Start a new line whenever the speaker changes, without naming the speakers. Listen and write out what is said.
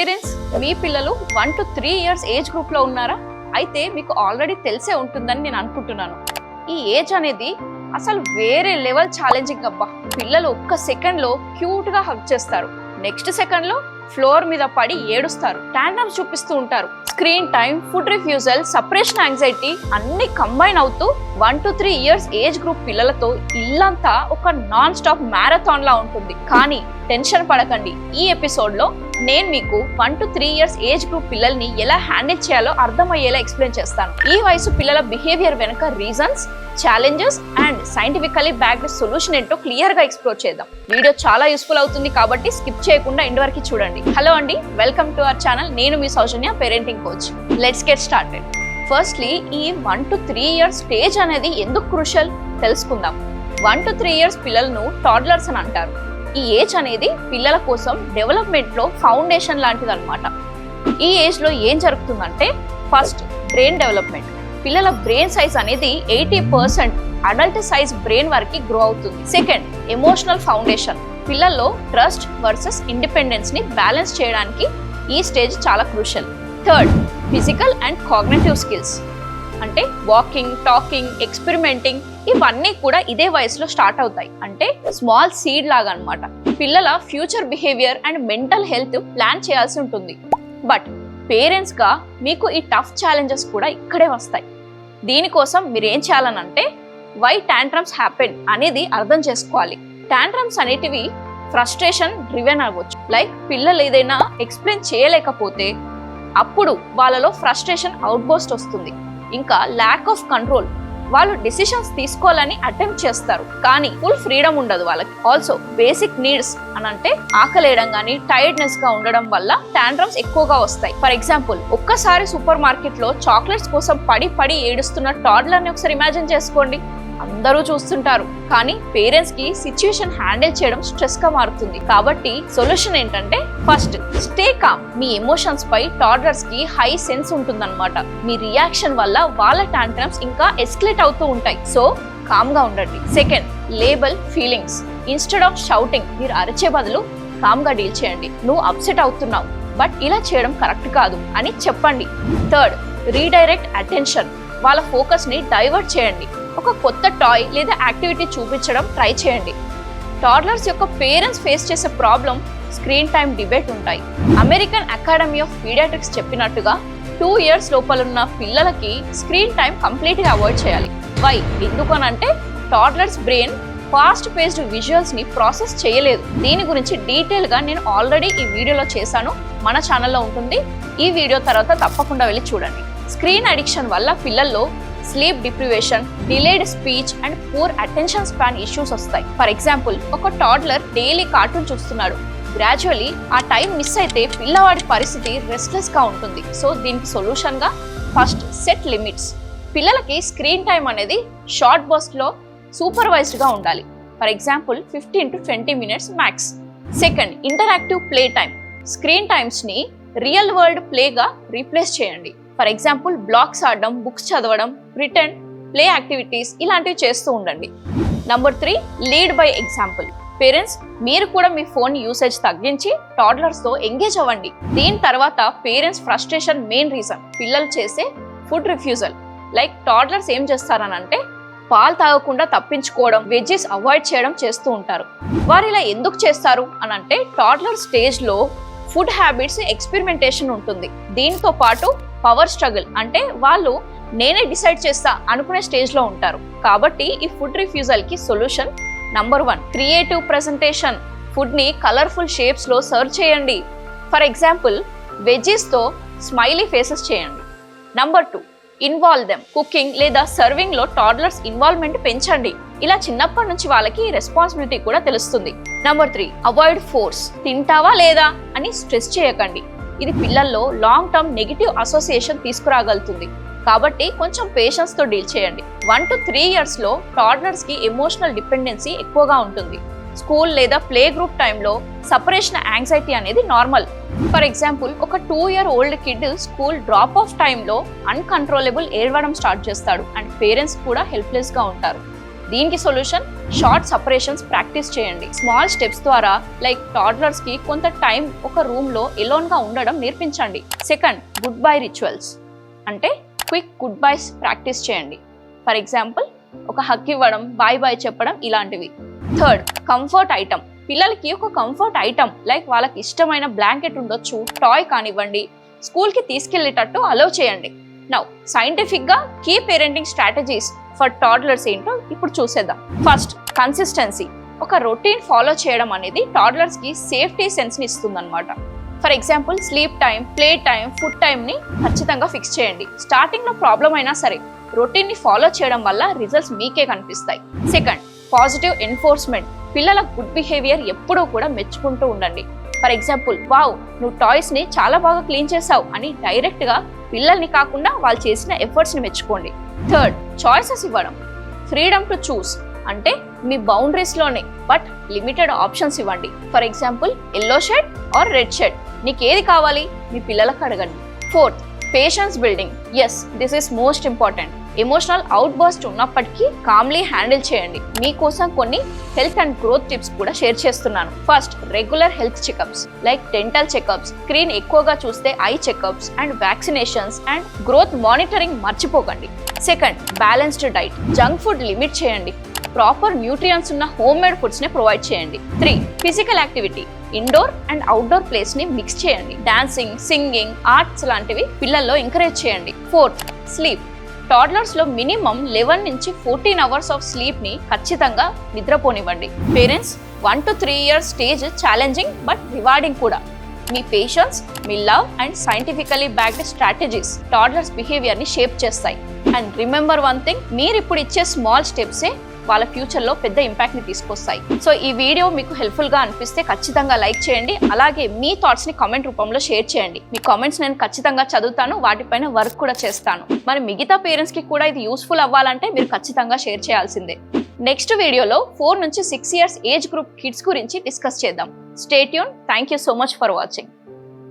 Parents, మీ పిల్లలు 1 to 3 years age గ్రూప్లో ఉన్నారా? అయితే మీకు ఆల్రెడీ తెలిసే ఉంటుందని నేను అనుకుంటున్నాను. ఈ ఏజ్ అనేది అసలు వేరే లెవెల్ ఛాలెంజింగ్ అబ్బా. పిల్లలు ఒక్క సెకండ్లో క్యూట్గా హగ్ చేస్తారు, నెక్స్ట్ సెకండ్లో ఫ్లోర్ మీద పడి ఏడుస్తారు, టాండమ్స్ చూపిస్తూ ఉంటారు. Screen time, food refusal, separation anxiety అన్ని కంబైన్ అవుతూ 1 to 3 years ఏజ్ గ్రూప్ పిల్లలతో ఇల్లంతా ఒక నాన్ స్టాప్ మ్యారథాన్ లా ఉంటుంది. కానీ టెన్షన్ పడకండి, ఈ ఎపిసోడ్ లో నేను మీకు 1 to 3 years ఏజ్ గ్రూప్ పిల్లల్ని ఎలా హ్యాండిల్ చేయాలో అర్థమయ్యేలా ఎక్స్ప్లెయిన్ చేస్తాను. ఈ వయసు పిల్లల బిహేవియర్ వెనుక reasons, challenges and scientifically backed solution ఏంటో క్లియర్ గా ఎక్స్ప్లోర్ చేద్దాం. వీడియో చాలా యూస్ఫుల్ అవుతుంది కాబట్టి స్కిప్ చేయకుండా ఎండ్ వరకు చూడండి. హలో అండి, వెల్కమ్ టు అవర్ ఛానల్. నేను మీ Soujanya, parenting coach. Let's get started. Firstly, ఈ 1 to 3 years స్టేజ్ అనేది ఎందుకు క్రూషియల్ తెలుసుకుందాం. 1 to 3 years పిల్లలను టాడ్లర్స్ అని అంటారు. ఈ ఏజ్ అనేది పిల్లల కోసం డెవలప్మెంట్ లో ఫౌండేషన్ లాంటిది అనమాట. ఈ ఏజ్ లో ఏం జరుగుతుందంటే, ఫస్ట్ బ్రెయిన్ డెవలప్మెంట్. పిల్లల బ్రెయిన్ సైజ్ అనేది 80% అడల్ట్ సైజ్ బ్రెయిన్ వరకు గ్రో అవుతుంది. Second, emotional foundation. పిల్లల్లో ట్రస్ట్ వర్సెస్ ఇండిపెండెన్స్ ని బ్యాలెన్స్ చేయడానికి ఈ స్టేజ్ చాలా crucial. Third, physical and cognitive skills. అంటే వాకింగ్, టాకింగ్, ఎక్స్పెరిమెంటింగ్ ఇవన్నీ కూడా ఇదే వయసులో స్టార్ట్ అవుతాయి. అంటే స్మాల్ సీడ్ లాగా అనమాట. పిల్లల future behaviour and mental health plan చేయాల్సి ఉంటుంది. బట్ పేరెంట్స్ గా మీకు ఈ టఫ్ ఛాలెంజెస్ కూడా ఇక్కడే వస్తాయి. దీనికోసం మీరు ఏం చేయాలనంటే, వై టాంట్రమ్స్ హ్యాపెన్ అనేది అర్థం చేసుకోవాలి. టాంట్రమ్స్ అనేటివి ఫ్రస్ట్రేషన్ డ్రివెన్ అవ్వచ్చు. లైక్ పిల్లలు ఏదైనా ఎక్స్ప్లెయిన్ చేయలేకపోతే అప్పుడు వాళ్ళలో ఫ్రస్ట్రేషన్ అవుట్బోస్ట్ వస్తుంది. ఇంకా ల్యాక్ ఆఫ్ కంట్రోల్, వాళ్ళు డిసిషన్స్ తీసుకోవాలని అటెంప్ట్ చేస్తారు కానీ ఫుల్ ఫ్రీడమ్ ఉండదు వాళ్ళకి. ఆల్సో బేసిక్ నీడ్స్ అనంటే ఆకలేయడం కానీ టైర్డ్నెస్ గా ఉండడం వల్ల టాంట్రమ్స్ ఎక్కువగా వస్తాయి. ఫర్ ఎగ్జాంపుల్, ఒక్కసారి సూపర్ మార్కెట్ లో చాక్లెట్స్ కోసం పడి పడి ఏడుస్తున్న టాడ్లర్ ని ఒకసారి ఇమాజిన్ చేసుకోండి. అందరూ చూస్తుంటారు కానీ పేరెంట్స్ కి సిచ్యుయేషన్ హ్యాండిల్ చేయడం స్ట్రెస్ గా మారుతుంది. కాబట్టి సొల్యూషన్ ఏంటంటే, ఫస్ట్ స్టే కామ్. మీ ఎమోషన్స్ పై టాడ్లర్స్ కి హై సెన్స్ ఉంటుందన్నమాట. మీ రియాక్షన్ వల్ల వాళ్ళ టాంట్రమ్స్ ఇంకా ఎస్కలేట్ అవుతూ ఉంటాయి. సో కామ్ గా ఉండండి. Second, label feelings. Instead of shouting, మీరు అరిచే బదులు కామ్ గా డీల్ చేయండి. నువ్వు అప్సెట్ అవుతున్నావు బట్ ఇలా చేయడం కరెక్ట్ కాదు అని చెప్పండి. Third, redirect attention. వాళ్ళ ఫోకస్ ని డైవర్ట్ చేయండి. ఒక కొత్త టాయ్ లేదా యాక్టివిటీ చూపించడం ట్రై చేయండి. టాడ్లర్స్ యొక్క పేరెంట్స్ ఫేస్ చేసే ప్రాబ్లం స్క్రీన్ టైం డిబేట్ ఉంటాయి. అమెరికన్ అకాడమీ ఆఫ్ పీడియాట్రిక్స్ చెప్పినట్టుగా 2 years లోపలున్న పిల్లలకి స్క్రీన్ టైం కంప్లీట్గా అవాయిడ్ చేయాలి. వై? ఎందుకనంటే toddlers brain fast paced visuals ని ప్రాసెస్ చేయలేదు. దీని గురించి డీటెయిల్ గా నేను ఆల్రెడీ ఈ వీడియోలో చేశాను, మన ఛానల్లో ఉంటుంది. ఈ వీడియో తర్వాత తప్పకుండా వెళ్ళి చూడండి. స్క్రీన్ అడిక్షన్ వల్ల పిల్లల్లో sleep deprivation, delayed speech and poor attention span issues వస్తాయి. ఫర్ ఎగ్జాంపుల్, ఒక టాడ్లర్ డైలీ కార్టూన్ చూస్తున్నాడు. గ్రాడ్యువల్లీ ఆ టైం మిస్ అయితే పిల్లవాడి పరిస్థితి రెస్ట్లెస్ గా ఉంటుంది. సో దీనికి సొల్యూషన్ గా ఫస్ట్ సెట్ లిమిట్స్. పిల్లలకి స్క్రీన్ టైం అనేది షార్ట్ బర్స్ట్ లో సూపర్వైజ్డ్ గా ఉండాలి. For example 15 to 20 minutes max. Second, interactive play time. Screen times ని రియల్ వరల్డ్ ప్లేగా రీప్లేస్ చేయండి. ఫర్ ఎగ్జాంపుల్, బ్లాక్స్ ఆడడం, బుక్స్ చదవడం, రిటర్న్ ప్లే యాక్టివిటీస్ ఇలాంటివి చేస్తూ ఉండండి. Number 3, lead by example. Parents, మీరు కూడా మీ ఫోన్ యూసేజ్ తగ్గించి టాడ్లర్స్ తో ఎంగేజ్ అవ్వండి. దీని తర్వాత పేరెంట్స్ ఫ్రస్ట్రేషన్ మెయిన్ రీజన్ పిల్లలు చేసే ఫుడ్ రిఫ్యూజల్. లైక్ టాడ్లర్స్ ఏం చేస్తారనంటే, పాలు తాగకుండా తప్పించుకోవడం, వెజ్జెస్ అవాయిడ్ చేయడం చేస్తూ ఉంటారు. వారు ఇలా ఎందుకు చేస్తారు అనంటే, టాడ్లర్ స్టేజ్ లో ఫుడ్ హ్యాబిట్స్ ఎక్స్పెరిమెంటేషన్ ఉంటుంది. దీంతో పాటు పవర్ స్ట్రగుల్, అంటే వాళ్ళు నేనే డిసైడ్ చేస్తా అనుకునే స్టేజ్ లో ఉంటారు. కాబట్టి ఈ ఫుడ్ రిఫ్యూజల్ కి solution number 1, creative presentation. Food ని కలర్ఫుల్ షేప్స్ లో సర్వ్ చేయండి. ఫర్ ఎగ్జాంపుల్, వెజ్జీస్ తో స్మైలీ ఫేసెస్ చేయండి. Number 2, involve them. కుకింగ్ లేదా సర్వింగ్ లో టాడ్లర్స్ ఇన్వాల్వ్మెంట్ పెంచండి. ఇలా చిన్నప్పటి నుంచి వాళ్ళకి రెస్పాన్సిబిలిటీ కూడా తెలుస్తుంది. Number 3, avoid force. తింటావా లేదా అని స్ట్రెస్ చేయకండి. ఇది పిల్లల్లో లాంగ్ టర్మ్ నెగిటివ్ అసోసియేషన్ తీసుకురాగలుగుతుంది. కాబట్టి కొంచెం పేషెన్స్ తో డీల్ చేయండి. 1 to 3 years లో టాడ్లర్స్ కి ఎమోషనల్ డిపెండెన్సీ ఎక్కువగా ఉంటుంది. స్కూల్ లేదా ప్లే గ్రూప్ టైంలో సపరేషన్ యాంగ్జైటీ అనేది నార్మల్. ఫర్ ఎగ్జాంపుల్, ఒక 2 year old kid school drop of టైంలో అన్కంట్రోలబుల్ ఏడవడం స్టార్ట్ చేస్తాడు అండ్ పేరెంట్స్ కూడా హెల్ప్లెస్ గా ఉంటారు. దీనికి సొల్యూషన్ షార్ట్ సపరేషన్స్ ప్రాక్టీస్ చేయండి. స్మాల్ స్టెప్స్ ద్వారా లైక్ టాడ్లర్స్ కి కొంత టైం ఒక రూమ్ లో ఎలోన్ గా ఉండడం నేర్పించండి. సెకండ్, గుడ్ బై రిచువల్స్ అంటే క్విక్ గుడ్ బైస్ ప్రాక్టీస్ చేయండి. ఫర్ ఎగ్జాంపుల్ ఒక హక్ ఇవ్వడం, బాయ్ బాయ్ చెప్పడం ఇలాంటివి. Third, comfort item. పిల్లలకి ఒక కంఫర్ట్ ఐటమ్ లైక్ వాళ్ళకి ఇష్టమైన బ్లాంకెట్ ఉండొచ్చు, టాయ్ కానివ్వండి, స్కూల్ కి తీసుకెళ్లేటట్టు అలౌ చేయండి. నౌ సైంటిఫిక్ గా key parenting strategies for toddlers ఏంటో ఇప్పుడు చూసేద్దాం. First, consistency. ఒక రొటీన్ ఫాలో చేయడం అనేది టాడ్లర్స్ కి సేఫ్టీ సెన్స్ ని ఇస్తుందన్నమాట. For example sleep time, play time, food టైంని ఖచ్చితంగా ఫిక్స్ చేయండి. స్టార్టింగ్లో ప్రాబ్లం అయినా సరే రొటీన్ని ఫాలో చేయడం వల్ల రిజల్ట్స్ మీకే కనిపిస్తాయి. Second, positive enforcement. పిల్లల గుడ్ బిహేవియర్ ఎప్పుడూ కూడా మెచ్చుకుంటూ ఉండండి. ఫర్ ఎగ్జాంపుల్, వావ్ నువ్వు టాయ్స్ని చాలా బాగా క్లీన్ చేసావు అని డైరెక్ట్గా పిల్లల్ని కాకుండా వాళ్ళు చేసిన ఎఫర్ట్స్ని మెచ్చుకోండి. థర్డ్, చాయిసెస్ ఇవ్వడం. ఫ్రీడమ్ టు చూస్ అంటే మీ బౌండరీస్లోనే బట్ లిమిటెడ్ ఆప్షన్స్ ఇవ్వండి. For example yellow shade or red shade, నీకు ఏది కావాలి మీ పిల్లలకు అడగండి. Fourth, patience building. Yes, this is most important. Emotional outburst ఉన్నప్పటికీ కామ్లీ హ్యాండిల్ చేయండి. మీకోసం కొన్ని హెల్త్ అండ్ గ్రోత్ టిప్స్ కూడా షేర్ చేస్తున్నాను. First, regular health checkups like dental checkups, screen ఎక్కువగా చూస్తే eye checkups and vaccinations and growth monitoring మర్చిపోకండి. Second, balanced diet. Junk food limit చేయండి. ప్రాపర్ న్యూట్రియన్స్ ఉన్న హోమ్ మేడ్ ఫుడ్స్ని ప్రొవైడ్ చేయండి. 3, physical activity. Indoor and outdoor ప్లేస్ని mix చేయండి. Dancing, singing, arts లాంటివి పిల్లల్లో ఎంకరేజ్ చేయండి. 4, స్లీప్. టాడ్లర్స్లో మినిమం 11 నుంచి 14 అవర్స్ ఆఫ్ స్లీప్ని ఖచ్చితంగా నిద్రపోనివ్వండి. Parents, 1 to 3 years stage challenging but rewarding కూడా. మీ పేషెన్స్, మీ love and scientifically backed strategies toddlers బిహేవియర్ని షేప్ చేస్తాయి. అండ్ రిమెంబర్ వన్ థింగ్, మీరు ఇప్పుడు ఇచ్చే స్మాల్ స్టెప్సే వాళ్ళ ఫ్యూచర్లో పెద్ద ఇంపాక్ట్ని తీసుకొస్తాయి. సో ఈ వీడియో మీకు హెల్ప్ఫుల్గా అనిపిస్తే ఖచ్చితంగా లైక్ చేయండి. అలాగే మీ థాట్స్ని కామెంట్ రూపంలో షేర్ చేయండి. మీ కామెంట్స్ నేను ఖచ్చితంగా చదువుతాను, వాటిపైన వర్క్ కూడా చేస్తాను. మరి మిగతా పేరెంట్స్కి కూడా ఇది యూస్ఫుల్ అవ్వాలంటే మీరు ఖచ్చితంగా షేర్ చేయాల్సిందే. నెక్స్ట్ వీడియోలో 4 నుంచి 6 years ఏజ్ గ్రూప్ కిడ్స్ గురించి డిస్కస్ చేద్దాం. Stay tune. Thank you so much for watching.